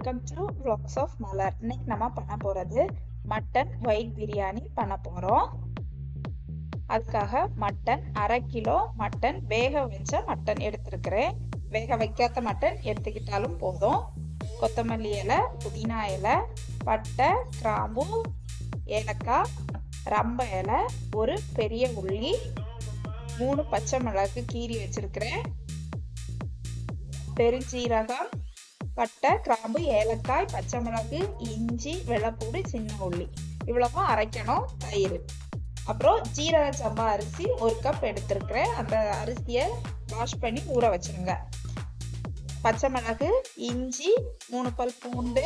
Welcome to vlogs of மலர். இன்னைக்கு நம்ம பண்ண போறது மட்டன் ஒயிட் பிரியாணி பண்ண போறோம். அதுக்காக மட்டன் 1/2 கிலோ மட்டன் வேக வச்ச மட்டன் எடுத்திருக்கிறேன். வேக வைக்காத மட்டன் எடுத்துக்கிட்டாலும் போதும். கொத்தமல்லி இலை, புதினா இலை, பட்டை, கிராம்பு, ஏலக்காய், ரம்ப இலை, ஒரு பெரிய உள்ளி, 3 பச்சை மிளகு கீறி வச்சிருக்கிறேன், பெருஞ்சீரகம், பட்டை, கிராம்பு, ஏலக்காய், பச்சை மிளகு, இஞ்சி, வெள்ளைப்பூடு, சின்ன உள்ளி இவ்வளவும் அரைக்கணும். தயிர், அப்புறம் ஜீரக சம்பா அரிசி 1 கப் எடுத்திருக்கிறேன். அந்த அரிசியை வாஷ் பண்ணி ஊற வச்சிருங்க. பச்சை மிளகு, இஞ்சி, 3 பல் பூண்டு,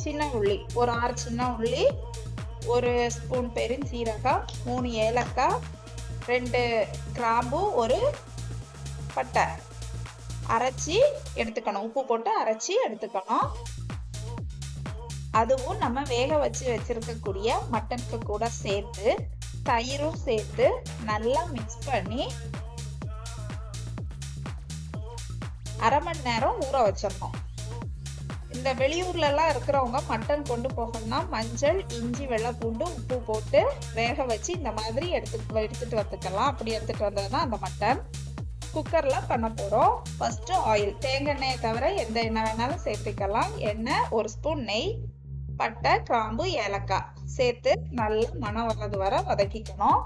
சின்ன உள்ளி ஒரு 6 சின்ன உள்ளி, 1 ஸ்பூன் பெருஞ்சீரகம், 3 ஏலக்காய், 2 கிராம்பு, 1 பட்டை அரைச்சி எடுத்துக்கணும். உப்பு போட்டு அரைச்சி எடுத்துக்கணும். அதுவும் நம்ம வேக வச்சு வச்சிருக்கக்கூடிய மட்டனுக்கு கூட சேர்த்து தயிரும் சேர்த்து நல்லா மிக்ஸ் பண்ணி 1/2 மணி நேரம் ஊற வச்சிடணும். இந்த வெளியூர்ல எல்லாம் இருக்கிறவங்க மட்டன் கொண்டு போகணும்னா மஞ்சள், இஞ்சி, வெள்ளைப்பூண்டு, உப்பு போட்டு வேக வச்சு இந்த மாதிரி எடுத்துட்டு வந்துக்கலாம். அப்படி எடுத்துட்டு வந்ததுன்னா அந்த மட்டன். குக்கர்ல பண்ண போறோம். ஃபர்ஸ்ட் ஆயில், தேங்காய் எண்ணெயை தவிர எந்த எண்ணெய் வேணாலும் சேர்த்துக்கலாம். எண்ணெய், 1 ஸ்பூன் நெய், பட்டை, கிராம்பு, ஏலக்காய் சேர்த்து நல்லா மணம் வர்றது வர வதக்கிக்கணும்.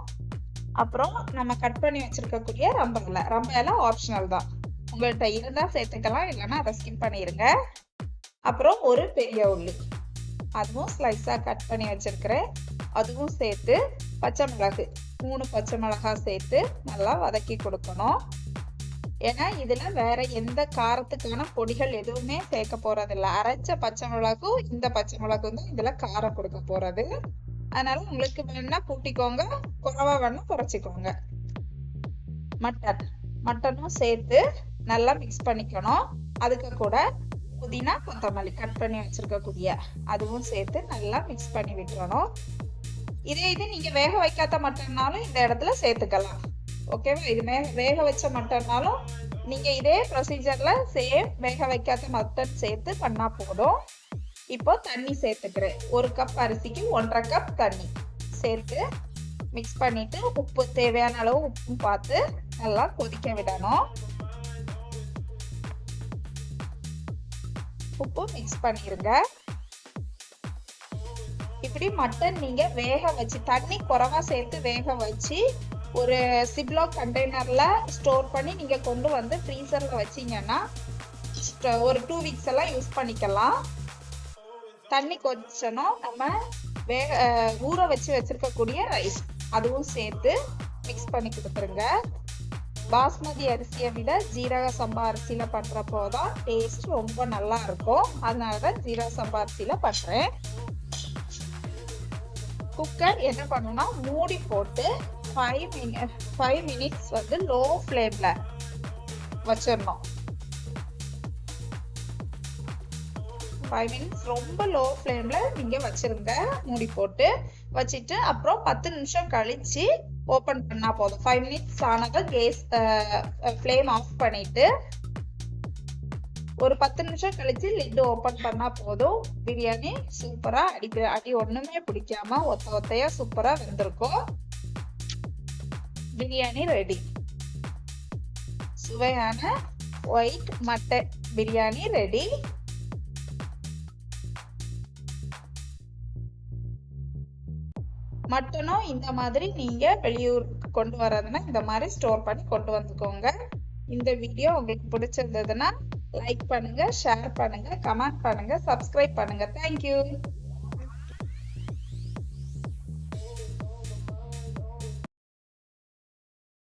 அப்புறம் நம்ம கட் பண்ணி வச்சிருக்கக்கூடிய ரம்ப இலை ஆப்ஷனல் தான். உங்கள்கிட்ட இருந்தா சேர்த்துக்கலாம், இல்லைன்னா அதை ஸ்கிப் பண்ணிருங்க. அப்புறம் ஒரு பெரிய உள்ளி, அதுவும் ஸ்லைஸா கட் பண்ணி வச்சிருக்கிறேன், அதுவும் சேர்த்து பச்சை மிளகு 3 பச்சை மிளகாய் சேர்த்து நல்லா வதக்கி கொடுக்கணும். ஏன்னா இதுல வேற எந்த காரத்துக்கான பொடிகள் எதுவுமே சேர்க்க போறதில்ல. அரைச்ச பச்சை மிளகும் இந்த பச்சை மிளகும் தான் இதுல காரம் கொடுக்க போறது. அதனால உங்களுக்கு வேணா கூட்டிக்கோங்க, குறைவா வேணா குறைச்சிக்கோங்க. மட்டனும் சேர்த்து நல்லா மிக்ஸ் பண்ணிக்கணும். அதுக்கு கூட புதினா, கொத்தமல்லி கட் பண்ணி வச்சிருக்கக்கூடிய அதுவும் சேர்த்து நல்லா மிக்ஸ் பண்ணி விட்டுறணும். இது நீங்க வேக வைக்காத மட்டன்னாலும் இந்த இடத்துல சேர்த்துக்கலாம். ஓகேவா? இது வேக வச்ச மட்டன்னாலும் நீங்க இதே ப்ரொசீஜர்ல சேம் வேக வைக்காத மட்டன் சேர்த்து பண்ணா போதும். இப்போ தண்ணி சேர்த்துக்கிறேன். 1 கப் அரிசிக்கு 1.5 கப் தண்ணி சேர்த்து மிக்ஸ் பண்ணிட்டு உப்பு தேவையான அளவு உப்பு பார்த்து நல்லா கொதிக்க விடணும். உப்பு மிக்ஸ் பண்ணிருங்க. இப்படி மட்டன் நீங்க வேக வச்சு தண்ணி குறைவா சேர்த்து வேக வச்சு ஒரு சிப்லாக் கண்டெய்னர்ல ஸ்டோர் பண்ணி நீங்க கொண்டு வந்து ஃப்ரீசர்ல வச்சீங்கன்னா ஒரு 2 வீக்ஸ் எல்லாம் யூஸ் பண்ணிக்கலாம். தண்ணி கொஞ்சம் நம்ம ஊற வச்சு வச்சிருக்கக்கூடிய ரைஸ் அதுவும் சேர்த்து மிக்ஸ் பண்ணி கொடுத்துருங்க. பாஸ்மதி அரிசியை விட ஜீரக சம்பா அரிசியில பண்றப்போதான் டேஸ்ட் ரொம்ப நல்லா இருக்கும். அதனாலதான் ஜீரக சம்பா அரிசியில பண்றேன். குக்கர் என்ன பண்ணணும்னா மூடி போட்டு 5 மினிட்ஸ் வந்து லோ ஃப்ளேம்ல வச்சிடணும். 5 மினிட்ஸ் ரொம்ப லோ ஃப்ளேம்ல நீங்க வச்சிருங்க. மூடி போட்டு வச்சுட்டு அப்புறம் 10 நிமிஷம் கழிச்சு ஓபன் பண்ணா போதும். 5 மினிட்ஸ் ஆனதும் கேஸ் ஃப்ளேம் ஆஃப் பண்ணிட்டு ஒரு 10 நிமிஷம் கழிச்சு லிட் ஓபன் பண்ணா போதும். பிரியாணி சூப்பரா அடி ஒண்ணுமே பிடிக்காம ஒத்தையா சூப்பரா வெந்திருக்கும். பிரியாணி ரெடி. சுவையான ஒயிட் மட்டன் பிரியாணி ரெடி. மட்டனும் இந்த மாதிரி நீங்க வெளியூருக்கு கொண்டு வர்றதுன்னா இந்த மாதிரி ஸ்டோர் பண்ணி கொண்டு வந்துக்கோங்க. இந்த வீடியோ உங்களுக்கு பிடிச்சிருந்ததுன்னா லைக் பண்ணுங்க, ஷேர் பண்ணுங்க, கமெண்ட் பண்ணுங்க, சப்ஸ்கிரைப் பண்ணுங்க. தேங்க்யூ.